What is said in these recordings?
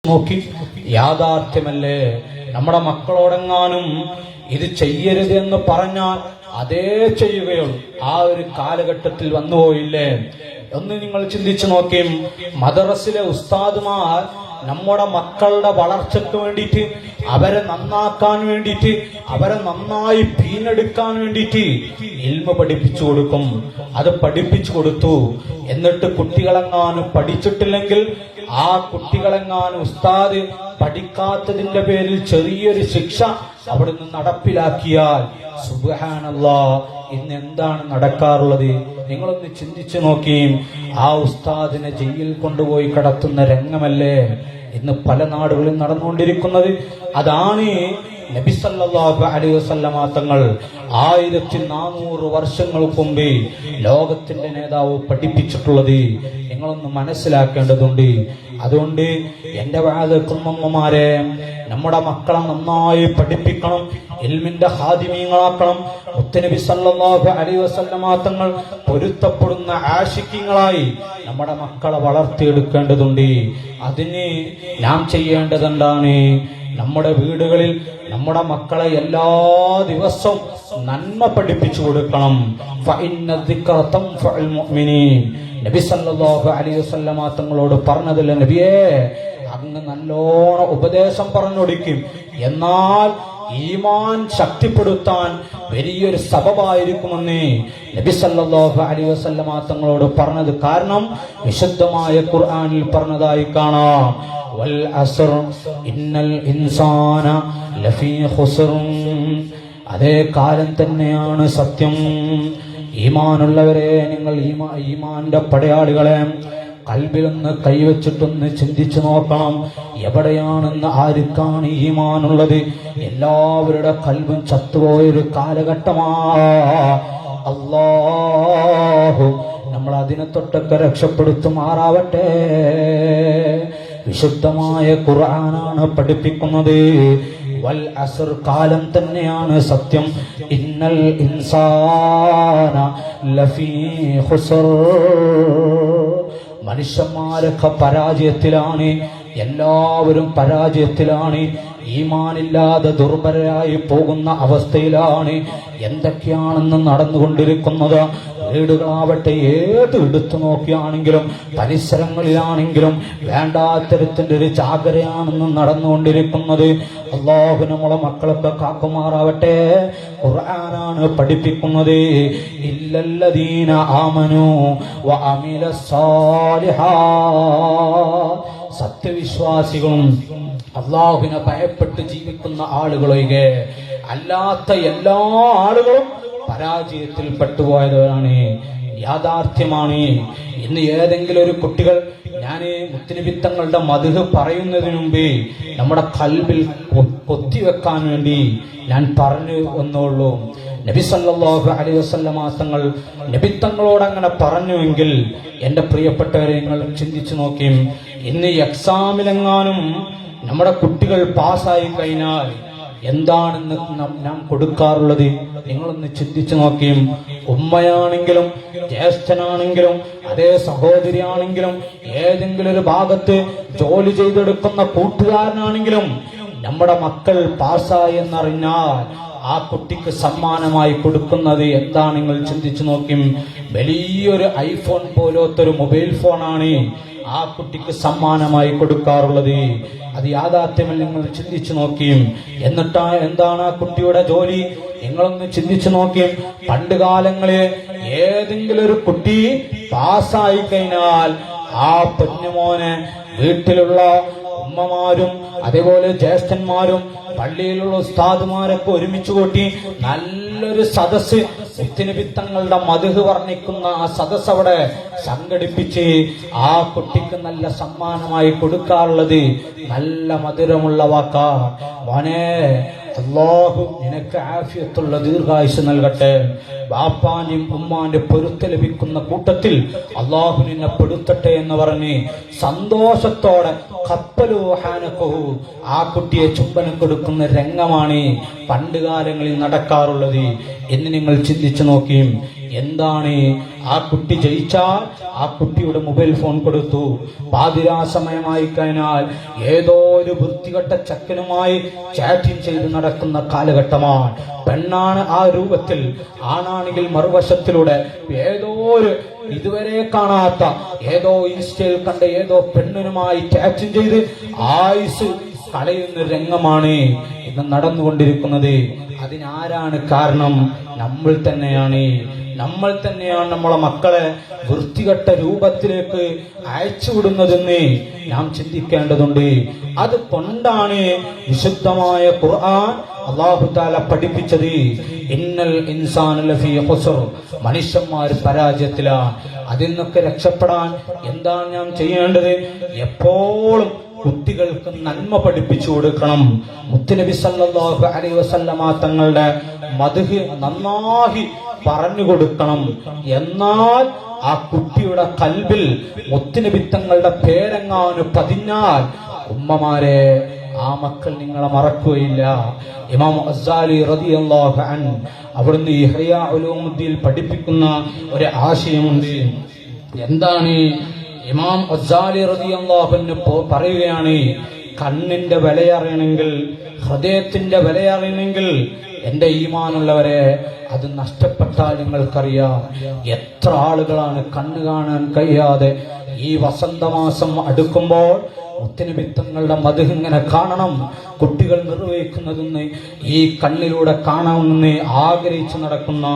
നോക്കി യാഥാർത്ഥ്യമല്ലേ? നമ്മുടെ മക്കളോടെങ്ങാനും ഇത് ചെയ്യരുത് എന്ന് പറഞ്ഞാൽ അതേ ചെയ്യുകയുള്ളൂ. ആ ഒരു കാലഘട്ടത്തിൽ വന്നുപോയില്ലേ? ഒന്ന് നിങ്ങൾ ചിന്തിച്ചു നോക്കിയും. മദ്രസിലെ ഉസ്താദുമാർ നമ്മുടെ മക്കളുടെ വളർച്ചയ്ക്ക് വേണ്ടിയിട്ട്, അവരെ നന്നാക്കാൻ വേണ്ടിയിട്ട്, അവരെ നന്നായി പീനെടുക്കാൻ വേണ്ടിയിട്ട് ഇൽമ പഠിപ്പിച്ചു കൊടുക്കും. അത് പഠിപ്പിച്ചു കൊടുത്തു. എന്നിട്ട് കുട്ടികളെങ്ങാനും പഠിച്ചിട്ടില്ലെങ്കിൽ ആ കുട്ടികളെങ്ങാനും ഉസ്താദ് പഠിക്കാത്തതിന്റെ പേരിൽ ചെറിയൊരു ശിക്ഷ അവിടുന്ന് നടപ്പിലാക്കിയാൽ സുബ്ഹാനല്ലാഹ്, ഇന്ന് എന്താണ് നടക്കാറുള്ളത്? നിങ്ങളൊന്ന് ചിന്തിച്ചു നോക്കിയും. ആ ഉസ്താദിനെ ജയിലിൽ കൊണ്ടുപോയി കടത്തുന്ന രംഗമല്ലേ ഇന്ന് പല നാടുകളിൽ നടന്നുകൊണ്ടിരിക്കുന്നത്? അതാണ് നബി സല്ലല്ലാഹു അലൈഹി വസല്ലമ തങ്ങൾ 1400 വർഷങ്ങൾക്ക് മുമ്പേ ലോകത്തിന്റെ നേതാവ് പഠിപ്പിച്ചിട്ടുള്ളത് നിങ്ങളൊന്ന് മനസ്സിലാക്കേണ്ടതുണ്ട്. അതുകൊണ്ട് എന്റെ വാദക്കുമ്മമാരെ, നമ്മുടെ മക്കളെ നന്നായി പഠിപ്പിക്കണം, ഇൽമിന്റെ ഹാദിമീങ്ങളാക്കണം. മുത്തനബി സല്ലല്ലാഹു അലൈഹി വസല്ലമ തങ്ങൾ പൊരുത്തപ്പെടുന്ന ആശിഖീങ്ങളായി നമ്മുടെ മക്കളെ വളർത്തിയെടുക്കേണ്ടതുണ്ട്. അതിന് നാം ചെയ്യേണ്ടതെന്താണ്? നമ്മുടെ വീടുകളിൽ നമ്മുടെ മക്കളെ എല്ലാ ദിവസവും നന്മ പഠിപ്പിച്ചു കൊടുക്കണം. നബി സല്ലല്ലാഹു അലൈഹി വസല്ലമ തങ്ങളോട് പറഞ്ഞതില്ല, നബിയേ അങ്ങ് നല്ലോണം ഉപദേശം പറഞ്ഞൊടുക്കും, എന്നാൽ ഈമാൻ ശക്തിപ്പെടുത്താൻ വലിയൊരു സബബായിരിക്കുമെന്ന് നബി സല്ലല്ലാഹു അലൈഹി വസല്ലമ തങ്ങളോട് പറഞ്ഞത്. കാരണം വിശുദ്ധമായ ഖുർആനിൽ പറഞ്ഞതായി കാണാം, വൽ അസ്ർ ഇന്നൽ ഇൻസാന ലഫീ ഖുസ്ർ. അതേ കാലം തന്നെയാണ് സത്യം. ഈമാനുള്ളവരെ, നിങ്ങൾ ഈമാന്റെ പടയാളികളെ കൽബിലൊന്ന് കൈവച്ചിട്ടൊന്ന് ചിന്തിച്ചു നോക്കണം. എവിടെയാണെന്ന് ആർക്കാണ് ഈമാനുള്ളത്? എല്ലാവരുടെ കൽബും ചത്തുപോയൊരു കാലഘട്ടമാ. അല്ലാഹു നമ്മൾ അതിനെ തൊട്ടൊക്കെ രക്ഷപ്പെടുത്തുമാറാവട്ടെ. വിശുദ്ധമായ ഖുർആനാണ് പഠിപ്പിക്കുന്നത്. വൽ അസ്ർ, കാലം തന്നെയാണ് സത്യം. ഇന്നൽ ഇൻസാന ലഫീ ഖുസ്ർ. മനുഷ്യന്മാരൊക്കെ പരാജയത്തിലാണ്, എല്ലാവരും പരാജയത്തിലാണ്. ഈമാനില്ലാതെ ദുർബലരായി പോകുന്ന അവസ്ഥയിലാണ്. എന്തൊക്കെയാണെന്ന് നടന്നുകൊണ്ടിരിക്കുന്നത്? വീടുകളാവട്ടെ, ഏത് എടുത്തു നോക്കിയാണെങ്കിലും പരിസരങ്ങളിലാണെങ്കിലും വേണ്ടാത്തരത്തിന്റെ ഒരു ചാകരയാണെന്ന് നടന്നുകൊണ്ടിരിക്കുന്നത്. അല്ലാഹു നമ്മളെ മക്കളൊക്കെ കാക്കുമാറാവട്ടെ. ഖുർആനാണ് പഠിപ്പിക്കുന്നത്, ഇല്ലല്ലദീന ആമനു വ അമിലസ്സാലിഹാത്ത്. സത്യവിശ്വാസികളും അല്ലാഹുവിനെ ഭയപ്പെട്ട് ജീവിക്കുന്ന ആളുകളൊഴികെ അല്ലാത്ത എല്ലാ ആളുകളും പരാജയത്തിൽ പെട്ടുപോയവരാണ്. യാഥാർത്ഥ്യമാണ്. ഇന്ന് ഏതെങ്കിലും ഒരു കുട്ടികൾ, ഞാൻ മുത്തുനബിത്തങ്ങളുടെ മദ്ഹ് പറയുന്നതിന് മുമ്പേ നമ്മുടെ കൽബിൽ കൊത്തിവെക്കാൻ വേണ്ടി ഞാൻ പറഞ്ഞു വന്നുള്ളൂ. നബി സല്ലല്ലാഹു അലൈഹി വസല്ലമ തങ്ങൾ നബിത്തങ്ങളോട് അങ്ങനെ പറഞ്ഞുവെങ്കിൽ എന്റെ പ്രിയപ്പെട്ടവരെ, നിങ്ങൾ ചിന്തിച്ചു നോക്കിയും. ഇന്ന് എക്സാമിലെങ്ങാനും നമ്മുടെ കുട്ടികൾ പാസ്സായി കഴിഞ്ഞാൽ എന്താണെന്ന് നാം കൊടുക്കാറുള്ളത്? നിങ്ങളൊന്ന് ചിന്തിച്ചു നോക്കിയും. ഉമ്മയാണെങ്കിലും ജ്യേഷ്ഠനാണെങ്കിലും അതേ സഹോദരിയാണെങ്കിലും ഏതെങ്കിലും ഒരു ഭാഗത്ത് ജോലി ചെയ്തെടുക്കുന്ന കൂട്ടുകാരനാണെങ്കിലും നമ്മുടെ മക്കൾ പാസ്സായി എന്നറിഞ്ഞാൽ ആ കുട്ടിക്ക് സമ്മാനമായി കൊടുക്കുന്നത് എന്താണ്? നിങ്ങൾ ചിന്തിച്ചു നോക്കിയും. വലിയൊരു ഐഫോൺ പോലത്തൊരു മൊബൈൽ ഫോണാണ് ആ കുട്ടിക്ക് സമ്മാനമായി കൊടുക്കാറുള്ളത്. അത് യാഥാർത്ഥ്യമല്ല. നിങ്ങൾ ചിന്തിച്ചു നോക്കിയും. എന്നിട്ടാ എന്താണ് ആ കുട്ടിയുടെ ജോലി? നിങ്ങളൊന്ന് ചിന്തിച്ചു നോക്കിയും. പണ്ട് കാലങ്ങളിൽ ഏതെങ്കിലും ഒരു കുട്ടി പാസ്സായി കഴിഞ്ഞാൽ ആ പൊന്നുമോനെ വീട്ടിലുള്ള ഉമ്മമാരും അതേപോലെ ജ്യേഷ്ഠന്മാരും പള്ളിയിലുള്ള ഉസ്താദുമാരൊക്കെ ഒരുമിച്ച് കൂട്ടി നല്ലൊരു സദസ്, മുത്തുനബിത്തങ്ങളുടെ മദ്ഹ് വർണ്ണിക്കുന്ന ആ സദസ് അവിടെ സംഘടിപ്പിച്ച് ആ കുട്ടിക്ക് നല്ല സമ്മാനമായി കൊടുക്കാറുള്ളത് നല്ല മധുരമുള്ള വാക്കാ. മോനെ, അല്ലാഹു നിനക്ക് ആഫിയത്തുള്ള ദീർഘായുസ് നൽകട്ടെ. ബാപ്പാന്റെയും ഉമ്മാന്റെ പൊരുത്തം ലഭിക്കുന്ന കൂട്ടത്തിൽ അല്ലാഹു നിന്നെ പെടുത്തട്ടെ എന്ന് പറഞ്ഞ് സന്തോഷത്തോടെ ഖബ്ബലുഹാനഖഹു ആ കുട്ടിയെ ചുംബനം കൊടുക്കുന്ന രംഗമാണ് പണ്ട് കാലങ്ങളിൽ നടക്കാറുള്ളത് എന്ന് നിങ്ങൾ ചിന്തിച്ചു നോക്കിയും. എന്താണ്? ആ കുട്ടി ജയിച്ചാൽ ആ കുട്ടിയുടെ മൊബൈൽ ഫോൺ കൊടുത്തു. പാതിരാ സമയമായി കഴിഞ്ഞാൽ ഏതോ ഒരു വൃത്തികെട്ട ചക്കനുമായി ചാറ്റിംഗ് ചെയ്ത് നടക്കുന്ന കാലഘട്ടമാണ്. പെണ്ണാണ് ആ രൂപത്തിൽ, ആണാണെങ്കിൽ മറുവശത്തിലൂടെ ഏതോ ഒരു ഇതുവരെ കാണാത്ത ഏതോ ഇൻസ്റ്റയിൽ കണ്ട ഏതോ പെണ്ണിനുമായി ചാറ്റിംഗ് ചെയ്ത് ആയുസ് കളയുന്ന രംഗമാണ് ഇന്ന് നടന്നുകൊണ്ടിരിക്കുന്നത്. അതിനാരാണ് കാരണം? നമ്മൾ തന്നെയാണ്. നമ്മൾ തന്നെയാണ് നമ്മളെ മക്കളെ വൃത്തികെട്ട രൂപത്തിലേക്ക് അയച്ചുവിടുന്നതെന്ന് നാം ചിന്തിക്കേണ്ടതുണ്ട്. അതുകൊണ്ടാണ് വിശുദ്ധമായ ഖുർആൻ അല്ലാഹു തആല പഠിപ്പിച്ചത് ഇന്നൽ ഇൻസാന ലഫീ ഖുസ്ർ, മനുഷ്യന്മാർ പരാജയത്തിലാണ്. അതിൽ നിന്നൊക്കെ രക്ഷപ്പെടാൻ എന്താണ് നാം ചെയ്യേണ്ടത്? എപ്പോഴും കുട്ടികൾക്ക് നന്മ പഠിപ്പിച്ചു കൊടുക്കണം. മുത്തുനബി സല്ലല്ലാഹു അലൈഹി വസല്ലമ തങ്ങളുടെ മദ്ഹ് നന്നായി പറഞ്ഞു കൊടുക്കണം. എന്നാൽ ആ കുട്ടിയുടെ കൽബിൽ മുത്തുനബി തങ്ങളുടെ പേരെങ്ങാനും പതിഞ്ഞാൽ ഉമ്മമാരെ, ആ മക്കൾ നിങ്ങളെ മറക്കുകയില്ല. ഇമാം ഗസാലി റളിയല്ലാഹു അൻഹു അവിടുന്ന് ഇഹ്യാ ഉലൂമുദ്ദീൻ പഠിപ്പിക്കുന്ന ഒരു ആശയമുണ്ട്. എന്താണ്? ഇമാം ഗസാലി റളിയല്ലാഹു അൻഹു പറയുകയാണ്, കണ്ണിന്റെ വിലയറിയണമെങ്കിൽ, ഹൃദയത്തിന്റെ വിലയറിയണമെങ്കിൽ എന്റെ ഈമാനുള്ളവരെ, അത് നഷ്ടപ്പെട്ടാൽ നിങ്ങൾക്കറിയാം എത്ര ആളുകളാണ് കണ്ണ് കാണാൻ കഴിയാതെ ഈ വസന്തമാസം അടുക്കുമ്പോൾ മുത്തുനബി തങ്ങളുടെ മദ്ഹ് ഇങ്ങനെ കാണണം, കുട്ടികൾ നിർവഹിക്കുന്നതെന്ന് ഈ കണ്ണിലൂടെ കാണണമെന്ന് ആഗ്രഹിച്ചു നടക്കുന്ന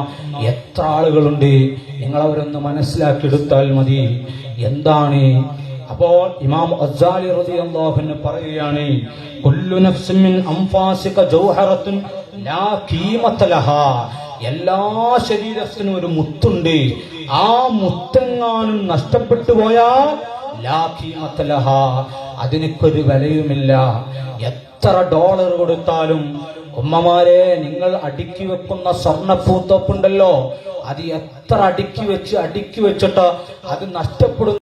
എത്ര ആളുകളുണ്ട്. നിങ്ങളവരൊന്ന് മനസ്സിലാക്കിയെടുത്താൽ മതി. എന്താണ്? അപ്പോൾ ഇമാം ഗസാലി റളിയല്ലാഹു അൻഹു പറയുകയാണ്, കുല്ലു നഫ്സിൻ മിൻ അൻഫാസിക ജൗഹറത്തുൻ ലാ ഖീമത ലഹാ, എല്ലാ ശരീരത്തിനും ഒരു മുത്തുണ്ട്. ആ മുത്തെങ്ങാനും നഷ്ടപ്പെട്ടു പോയാൽ ലാ ഖീമത ലഹാ, അതിനൊരു വിലയുമില്ല. എത്ര ഡോളർ കൊടുത്താലും ഉമ്മമാരെ, നിങ്ങൾ അടുക്കി വെക്കുന്ന സ്വർണ്ണപ്പൂത്തോപ്പുണ്ടല്ലോ, അത് എത്ര അടുക്കി വെച്ചിട്ട് അത് നഷ്ടപ്പെടുന്നു.